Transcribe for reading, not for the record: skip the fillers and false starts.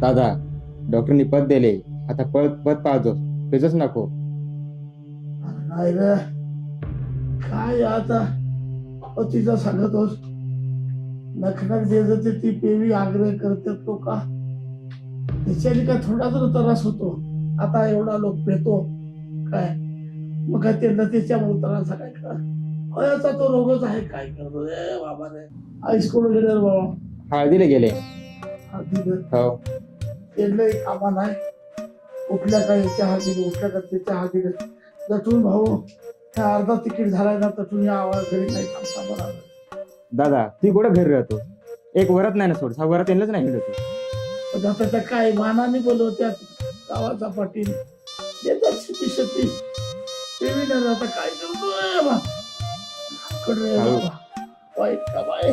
दादा, डॉक्टरनी पद दिले, आता पद पद पाहतोस, पेजच नको. नाही रे, काय आता तिचा सांगतोस. नखनक जे ती पेवी आग्रह करते तो का तिच्याने काय थोडा जर त्रास होतो. आता एवढा लोक पेतो काय, मग काय त्यांना त्याच्यामुळे त्रास काय का वयाचा तो रोगच आहे. काय करतो रे बाबा रे. आईस कोण गेले रे बाबा? हळदीला गेले. हळदीला हो. त्यांना कामा नाही. उठल्या का याच्या हळदीने, उठल्या का त्याच्या हळदीने. तटून भाऊ त्या अर्धा तिकीट झालाय ना, तटून या आवाज घरी नाही थांबता बरोबर. दादा, ती कुठं घरी राहतो, एक वरात नाही ना सोड, सहा वरात येणच नाही मिळत. पण आता त्या काय मानाने बोलवत्यात गावाचा पाटील देतात शेती शेती पेवी नाही. आता काय करतोय बा कडे हो. बाबा वाईट का बाय.